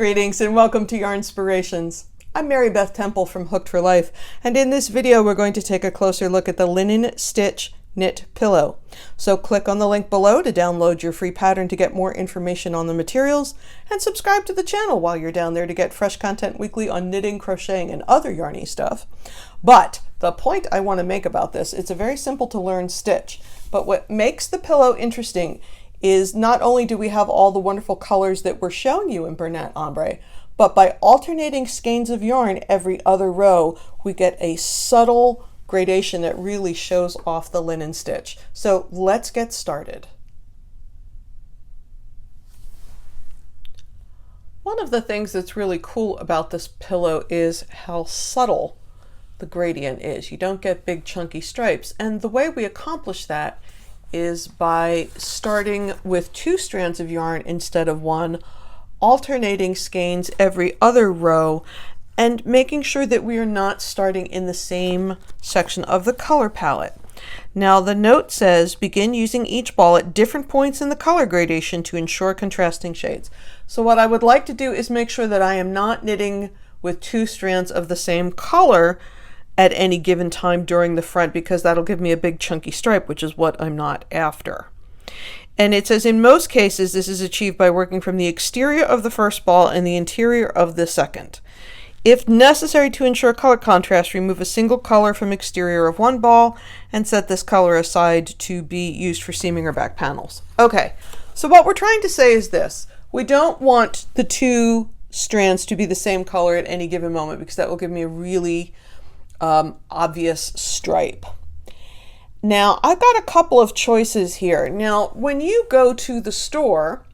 Greetings and welcome to Yarnspirations. I'm Mary Beth Temple from Hooked for Life, and in this video we're going to take a closer look at the linen stitch knit pillow. So click on the link below to download your free pattern to get more information on the materials, and subscribe to the channel while you're down there to get fresh content weekly on knitting, crocheting, and other yarny stuff. But the point I want to make about this, it's a very simple to learn stitch, but what makes the pillow interesting is not only do we have all the wonderful colors that we're showing you in Bernat Ombre, but by alternating skeins of yarn every other row, we get a subtle gradation that really shows off the linen stitch. So let's get started. One of the things that's really cool about this pillow is how subtle the gradient is. You don't get big chunky stripes, and the way we accomplish that is by starting with 2 strands of yarn instead of 1, alternating skeins every other row, and making sure that we are not starting in the same section of the color palette. Now the note says begin using each ball at different points in the color gradation to ensure contrasting shades. So what I would like to do is make sure that I am not knitting with 2 strands of the same color at any given time during the front, because that'll give me a big chunky stripe, which is what I'm not after. And it says in most cases this is achieved by working from the exterior of the first ball and the interior of the second. If necessary to ensure color contrast, remove a single color from exterior of one ball and set this color aside to be used for seaming or back panels. Okay, so what we're trying to say is this: we don't want the 2 strands to be the same color at any given moment, because that will give me a really obvious stripe. Now I've got a couple of choices here. Now when you go to the store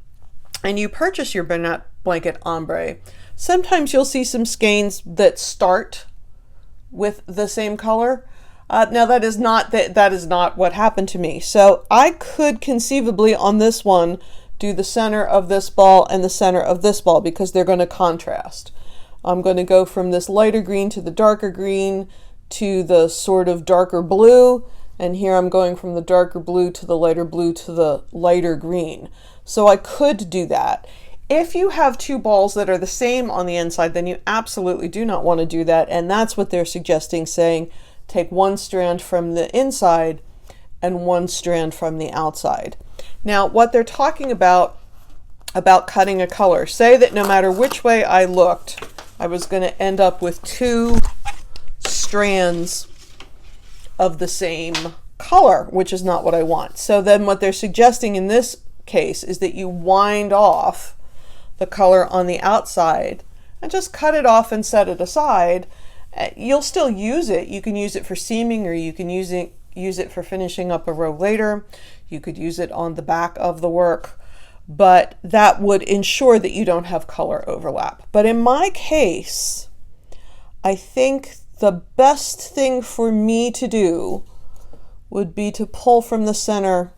and you purchase your Bernat Blanket Ombre, sometimes you'll see some skeins that start with the same color. Now that is not what happened to me. So I could conceivably on this one do the center of this ball and the center of this ball, because they're going to contrast. I'm going to go from this lighter green to the darker green to the sort of darker blue, and here I'm going from the darker blue to the lighter blue to the lighter green. So I could do that. If you have 2 balls that are the same on the inside, then you absolutely do not want to do that, and that's what they're suggesting, saying take 1 strand from the inside and 1 strand from the outside. Now what they're talking about cutting a color, say that no matter which way I looked, I was going to end up with 2 strands of the same color, which is not what I want. So then what they're suggesting in this case is that you wind off the color on the outside and just cut it off and set it aside. You'll still use it. You can use it for seaming, or you can use it for finishing up a row later. You could use it on the back of the work, but that would ensure that you don't have color overlap. But in my case, I think the best thing for me to do would be to pull from the center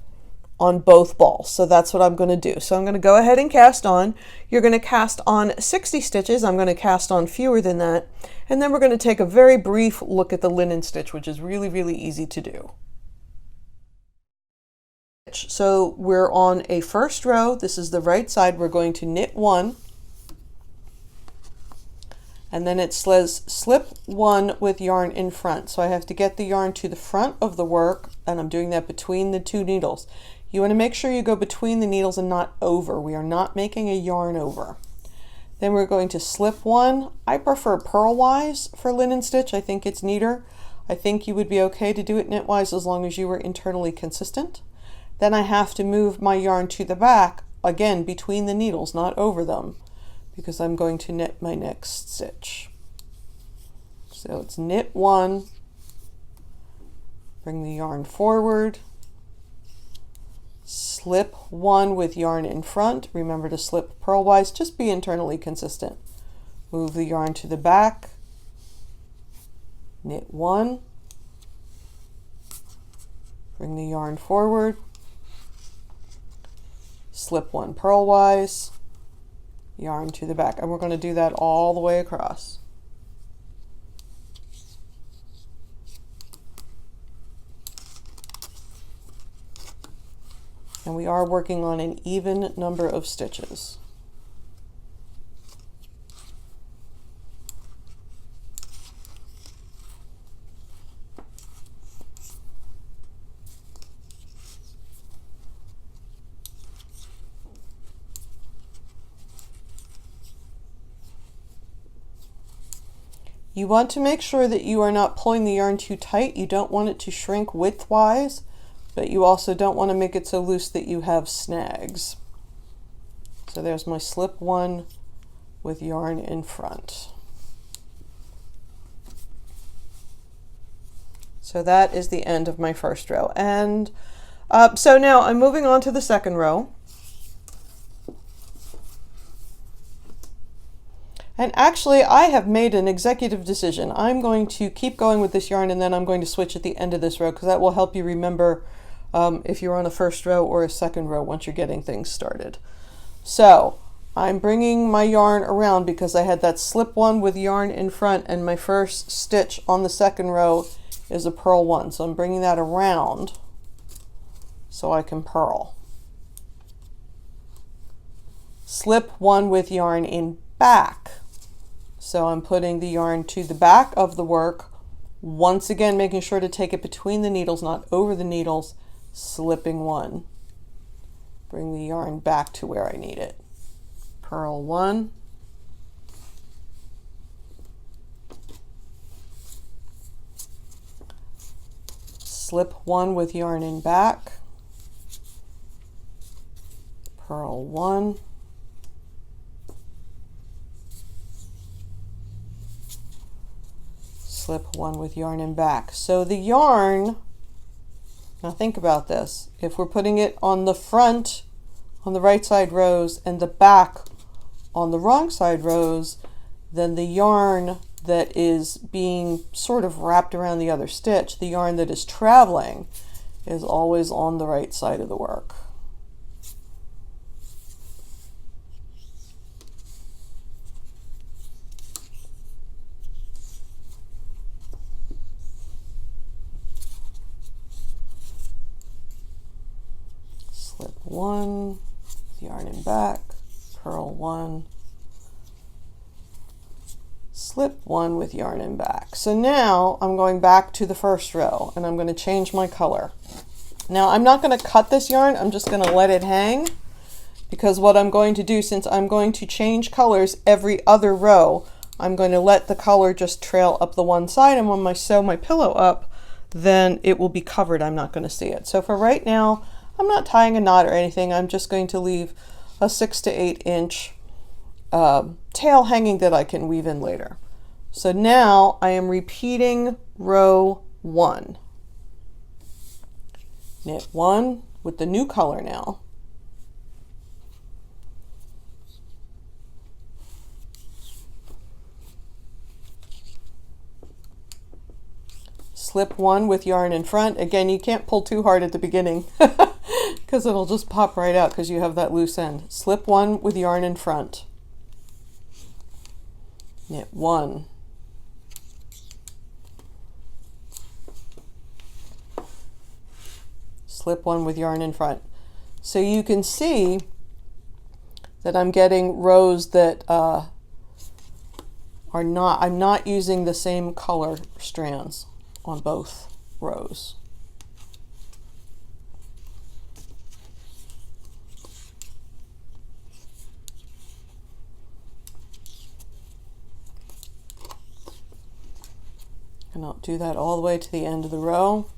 on both balls. So that's what I'm going to do. So I'm going to go ahead and cast on. You're going to cast on 60 stitches. I'm going to cast on fewer than that. And then we're going to take a very brief look at the linen stitch, which is really, really easy to do. So we're on a first row. This is the right side. We're going to knit 1. And then it says slip 1 with yarn in front. So I have to get the yarn to the front of the work, and I'm doing that between the 2 needles. You want to make sure you go between the needles and not over. We are not making a yarn over. Then we're going to slip 1. I prefer purlwise for linen stitch. I think it's neater. I think you would be okay to do it knitwise as long as you were internally consistent. Then I have to move my yarn to the back, again between the needles, not over them, because I'm going to knit my next stitch. So it's knit 1, bring the yarn forward, slip 1 with yarn in front. Remember to slip purlwise, just be internally consistent. Move the yarn to the back, knit 1, bring the yarn forward, slip 1 purlwise, yarn to the back, and we're going to do that all the way across. And we are working on an even number of stitches. You want to make sure that you are not pulling the yarn too tight. You don't want it to shrink widthwise, but you also don't want to make it so loose that you have snags. So there's my slip one with yarn in front. So that is the end of my first row. And so now I'm moving on to the second row. And actually, I have made an executive decision. I'm going to keep going with this yarn, and then I'm going to switch at the end of this row, because that will help you remember if you're on a first row or a second row once you're getting things started. So I'm bringing my yarn around because I had that slip one with yarn in front, and my first stitch on the second row is a purl one. So I'm bringing that around so I can purl. Slip one with yarn in back. So I'm putting the yarn to the back of the work, once again making sure to take it between the needles, not over the needles, slipping one. Bring the yarn back to where I need it. Purl one. Slip one with yarn in back. Purl one. Slip one with yarn in back. So the yarn, now think about this, if we're putting it on the front on the right side rows and the back on the wrong side rows, then the yarn that is being sort of wrapped around the other stitch, the yarn that is traveling, is always on the right side of the work. Slip one, yarn in back, purl one, slip one with yarn in back. So now I'm going back to the first row and I'm going to change my color. Now I'm not going to cut this yarn, I'm just going to let it hang, because what I'm going to do, since I'm going to change colors every other row, I'm going to let the color just trail up the one side, and when I sew my pillow up, then it will be covered. I'm not going to see it. So for right now, I'm not tying a knot or anything. I'm just going to leave a 6 to 8 inch tail hanging that I can weave in later. So now I am repeating row 1. Knit 1 with the new color now. Slip 1 with yarn in front. Again, you can't pull too hard at the beginning because it'll just pop right out because you have that loose end. Slip 1 with yarn in front. Knit 1. Slip 1 with yarn in front. So you can see that I'm getting rows that I'm not using the same color strands on both rows. And I'll do that all the way to the end of the row.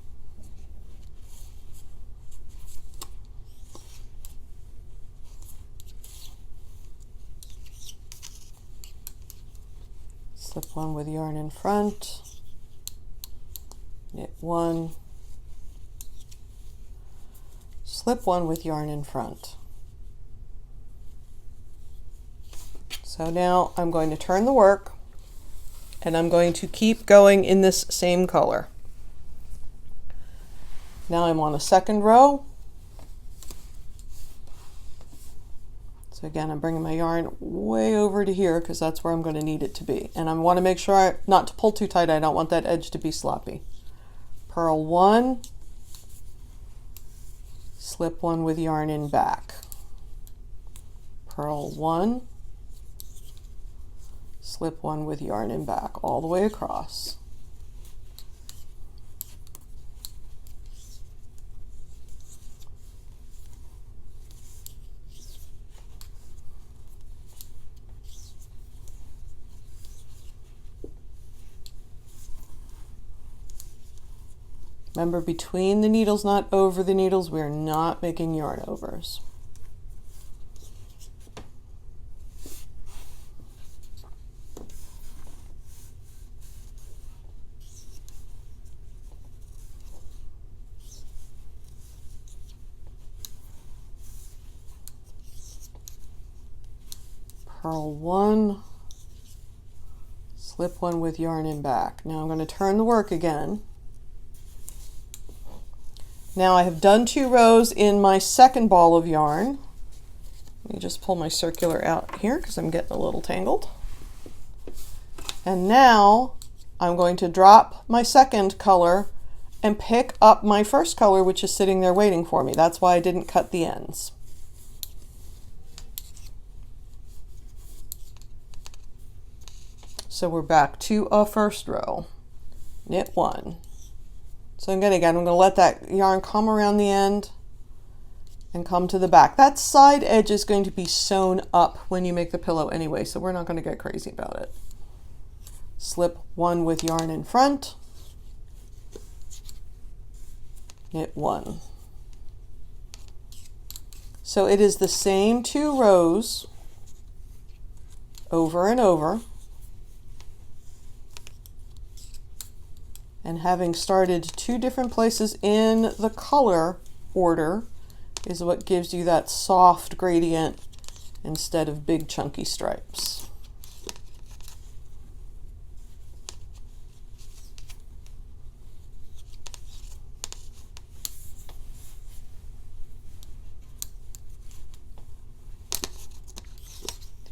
Slip 1 with yarn in front. Knit 1, slip 1 with yarn in front. So now I'm going to turn the work and I'm going to keep going in this same color. Now I'm on a second row. So again, I'm bringing my yarn way over to here because that's where I'm going to need it to be. And I want to make sure not to pull too tight. I don't want that edge to be sloppy. Purl 1, slip 1 with yarn in back. Purl 1, slip 1 with yarn in back all the way across. Remember, between the needles, not over the needles. We're not making yarn overs. Purl one, slip one with yarn in back. Now I'm going to turn the work again. Now I have done 2 rows in my second ball of yarn. Let me just pull my circular out here because I'm getting a little tangled. And now I'm going to drop my second color and pick up my first color, which is sitting there waiting for me. That's why I didn't cut the ends. So we're back to a first row. Knit 1. So again, I'm going to let that yarn come around the end and come to the back. That side edge is going to be sewn up when you make the pillow anyway, so we're not going to get crazy about it. Slip 1 with yarn in front. Knit 1. So it is the same 2 rows over and over. And having started 2 different places in the color order is what gives you that soft gradient instead of big chunky stripes.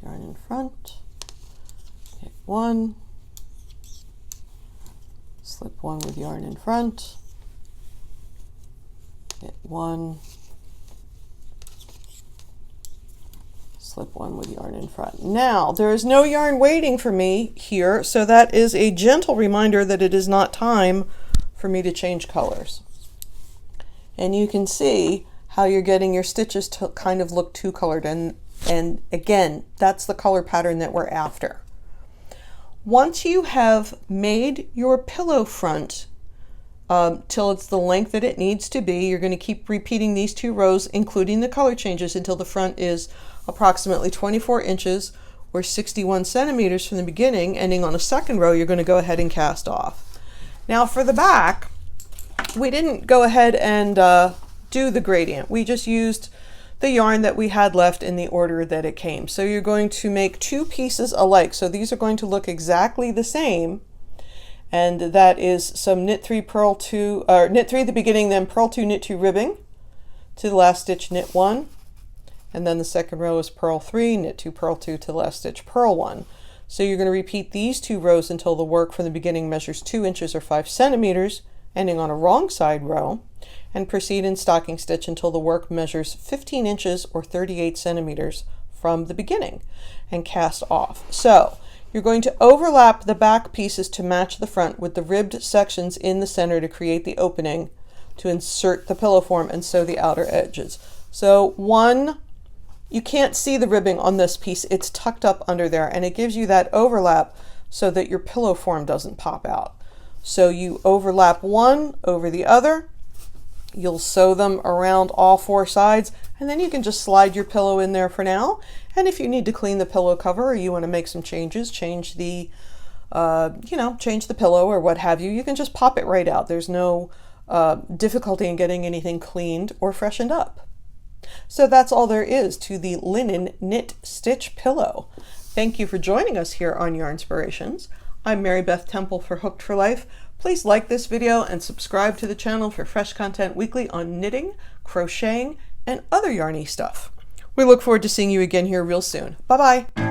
Yarn in front, knit 1. Slip 1 with yarn in front, knit 1, slip 1 with yarn in front. Now, there is no yarn waiting for me here, so that is a gentle reminder that it is not time for me to change colors. And you can see how you're getting your stitches to kind of look 2-colored, and again, that's the color pattern that we're after. Once you have made your pillow front till it's the length that it needs to be, you're going to keep repeating these 2 rows, including the color changes, until the front is approximately 24 inches or 61 centimeters from the beginning. Ending on a second row, you're going to go ahead and cast off. Now for the back, we didn't go ahead and do the gradient. We just used the yarn that we had left in the order that it came. So you're going to make 2 pieces alike. So these are going to look exactly the same. And that is some knit 3, purl 2, or knit 3 at the beginning, then purl 2, knit 2 ribbing to the last stitch, knit 1. And then the second row is purl 3, knit 2, purl 2 to the last stitch, purl 1. So you're going to repeat these 2 rows until the work from the beginning measures 2 inches or 5 centimeters, ending on a wrong side row, and proceed in stocking stitch until the work measures 15 inches or 38 centimeters from the beginning, and cast off. So you're going to overlap the back pieces to match the front with the ribbed sections in the center to create the opening to insert the pillow form and sew the outer edges. So you can't see the ribbing on this piece, it's tucked up under there, and it gives you that overlap so that your pillow form doesn't pop out. So you overlap one over the other, you'll sew them around all 4 sides, and then you can just slide your pillow in there for now. And if you need to clean the pillow cover or you want to make some changes, change the change the pillow or what have you, you can just pop it right out. There's no difficulty in getting anything cleaned or freshened up. So that's all there is to the linen knit stitch pillow. Thank you for joining us here on Yarnspirations. I'm Mary Beth Temple for Hooked for Life. Please like this video and subscribe to the channel for fresh content weekly on knitting, crocheting, and other yarny stuff. We look forward to seeing you again here real soon. Bye-bye.